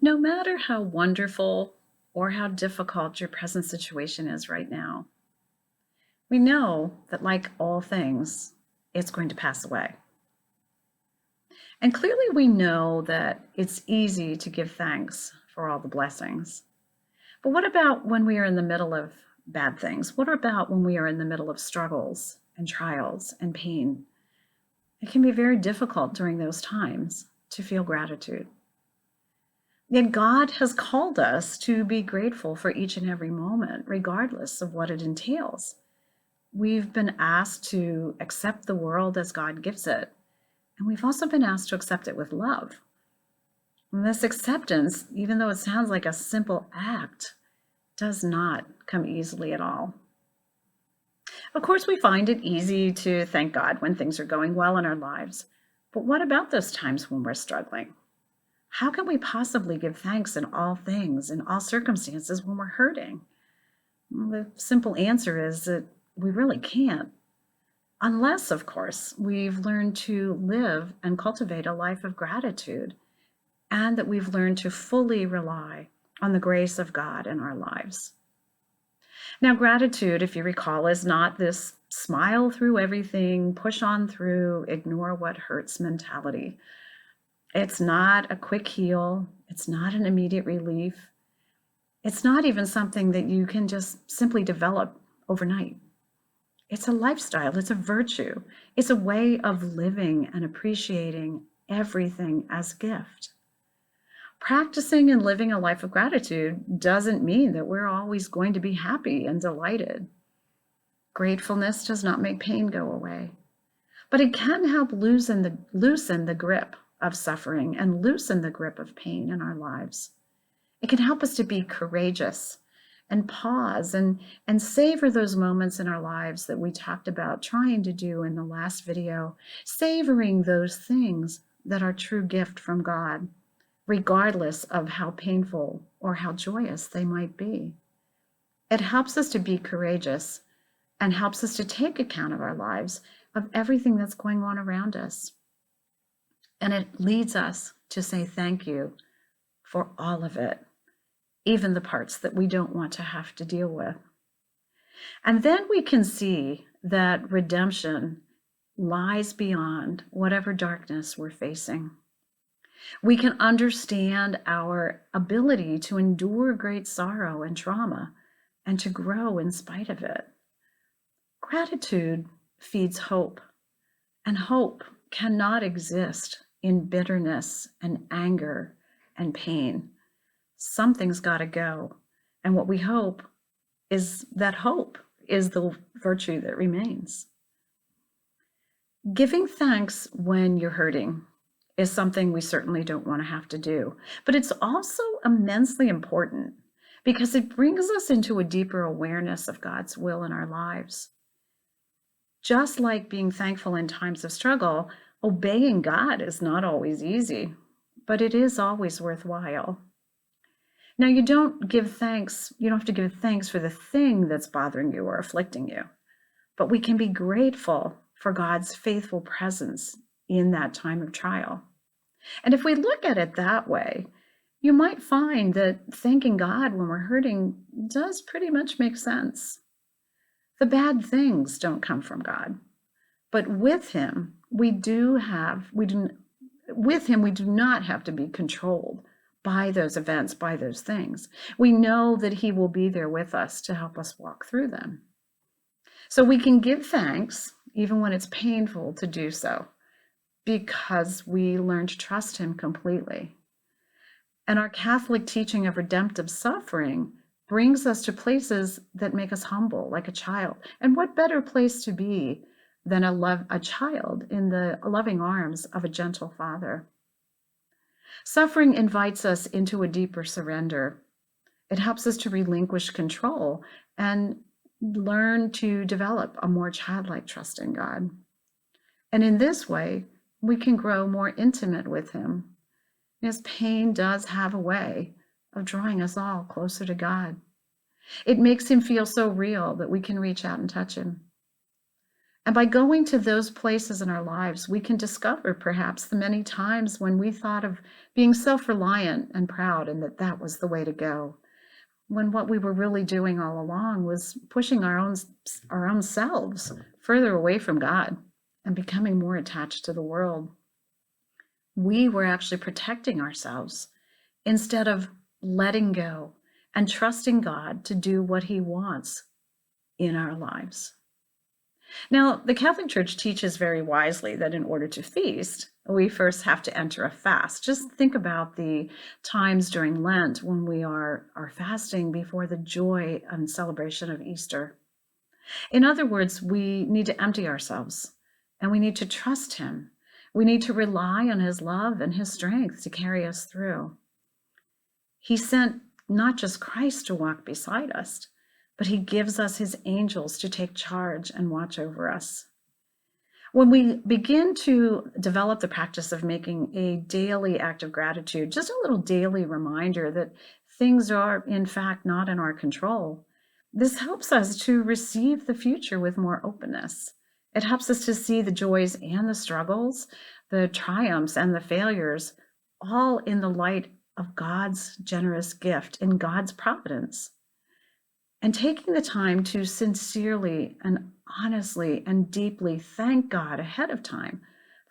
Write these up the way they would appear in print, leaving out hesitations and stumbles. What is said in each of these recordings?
No matter how wonderful or how difficult your present situation is right now, we know that, like all things, it's going to pass away. And clearly, we know that it's easy to give thanks for all the blessings. But what about when we are in the middle of bad things? What about when we are in the middle of struggles and trials and pain? It can be very difficult during those times to feel gratitude. Yet God has called us to be grateful for each and every moment, regardless of what it entails. We've been asked to accept the world as God gives it, and we've also been asked to accept it with love. And this acceptance, even though it sounds like a simple act, does not come easily at all. Of course, we find it easy to thank God when things are going well in our lives. But what about those times when we're struggling? How can we possibly give thanks in all things, in all circumstances when we're hurting? Well, the simple answer is that we really can't. Unless, of course, we've learned to live and cultivate a life of gratitude, and that we've learned to fully rely on the grace of God in our lives. Now, gratitude, if you recall, is not this smile through everything, push on through, ignore what hurts mentality. It's not a quick heal. It's not an immediate relief. It's not even something that you can just simply develop overnight. It's a lifestyle. It's a virtue. It's a way of living and appreciating everything as gift. Practicing and living a life of gratitude doesn't mean that we're always going to be happy and delighted. Gratefulness does not make pain go away, but it can help loosen the grip of suffering and loosen the grip of pain in our lives. It can help us to be courageous and pause and savor those moments in our lives that we talked about trying to do in the last video, savoring those things that are true gift from God, regardless of how painful or how joyous they might be. It helps us to be courageous and helps us to take account of our lives, of everything that's going on around us. And it leads us to say thank you for all of it, even the parts that we don't want to have to deal with. And then we can see that redemption lies beyond whatever darkness we're facing. We can understand our ability to endure great sorrow and trauma and to grow in spite of it. Gratitude feeds hope, and hope cannot exist in bitterness and anger and pain. Something's got to go. And what we hope is that hope is the virtue that remains. Giving thanks when you're hurting is something we certainly don't want to have to do, but it's also immensely important because it brings us into a deeper awareness of God's will in our lives. Just like being thankful in times of struggle, obeying God is not always easy, but it is always worthwhile. Now, you don't have to give thanks for the thing that's bothering you or afflicting you, but we can be grateful for God's faithful presence in that time of trial. And if we look at it that way, you might find that thanking God when we're hurting does pretty much make sense. The bad things don't come from God, but with him, we do not have to be controlled by those events, by those things. We know that he will be there with us to help us walk through them. So we can give thanks even when it's painful to do so, because we learn to trust him completely. And our Catholic teaching of redemptive suffering brings us to places that make us humble, like a child. And what better place to be than a child in the loving arms of a gentle father? Suffering invites us into a deeper surrender. It helps us to relinquish control and learn to develop a more childlike trust in God. And in this way, we can grow more intimate with him. His pain does have a way of drawing us all closer to God. It makes him feel so real that we can reach out and touch him. And by going to those places in our lives, we can discover perhaps the many times when we thought of being self-reliant and proud and that that was the way to go, when what we were really doing all along was pushing our own selves further away from God and becoming more attached to the world. We were actually protecting ourselves instead of letting go and trusting God to do what he wants in our lives. Now, the Catholic Church teaches very wisely that in order to feast, we first have to enter a fast. Just think about the times during Lent when we are fasting before the joy and celebration of Easter. In other words, we need to empty ourselves and we need to trust him. We need to rely on his love and his strength to carry us through. He sent not just Christ to walk beside us, but he gives us his angels to take charge and watch over us. When we begin to develop the practice of making a daily act of gratitude, just a little daily reminder that things are in fact not in our control, this helps us to receive the future with more openness. It helps us to see the joys and the struggles, the triumphs and the failures, all in the light of God's generous gift in God's providence. And taking the time to sincerely and honestly and deeply thank God ahead of time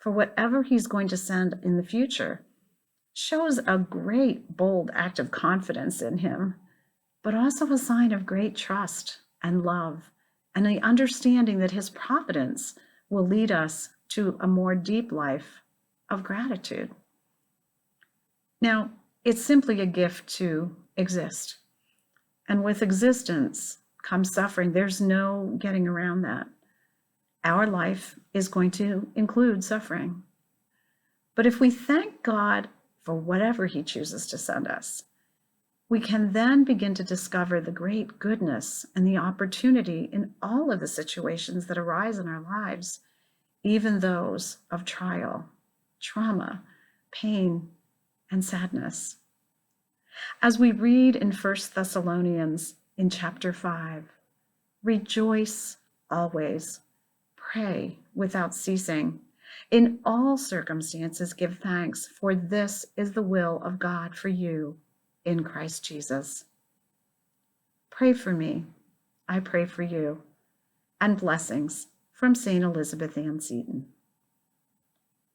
for whatever he's going to send in the future shows a great, bold act of confidence in him, but also a sign of great trust and love and the understanding that his providence will lead us to a more deep life of gratitude. Now, it's simply a gift to exist. And with existence comes suffering. There's no getting around that. Our life is going to include suffering. But if we thank God for whatever he chooses to send us, we can then begin to discover the great goodness and the opportunity in all of the situations that arise in our lives, even those of trial, trauma, pain, and sadness. As we read in 1 Thessalonians in chapter 5, rejoice always, pray without ceasing. In all circumstances give thanks, for this is the will of God for you in Christ Jesus. Pray for me, I pray for you, and blessings from St. Elizabeth Ann Seton.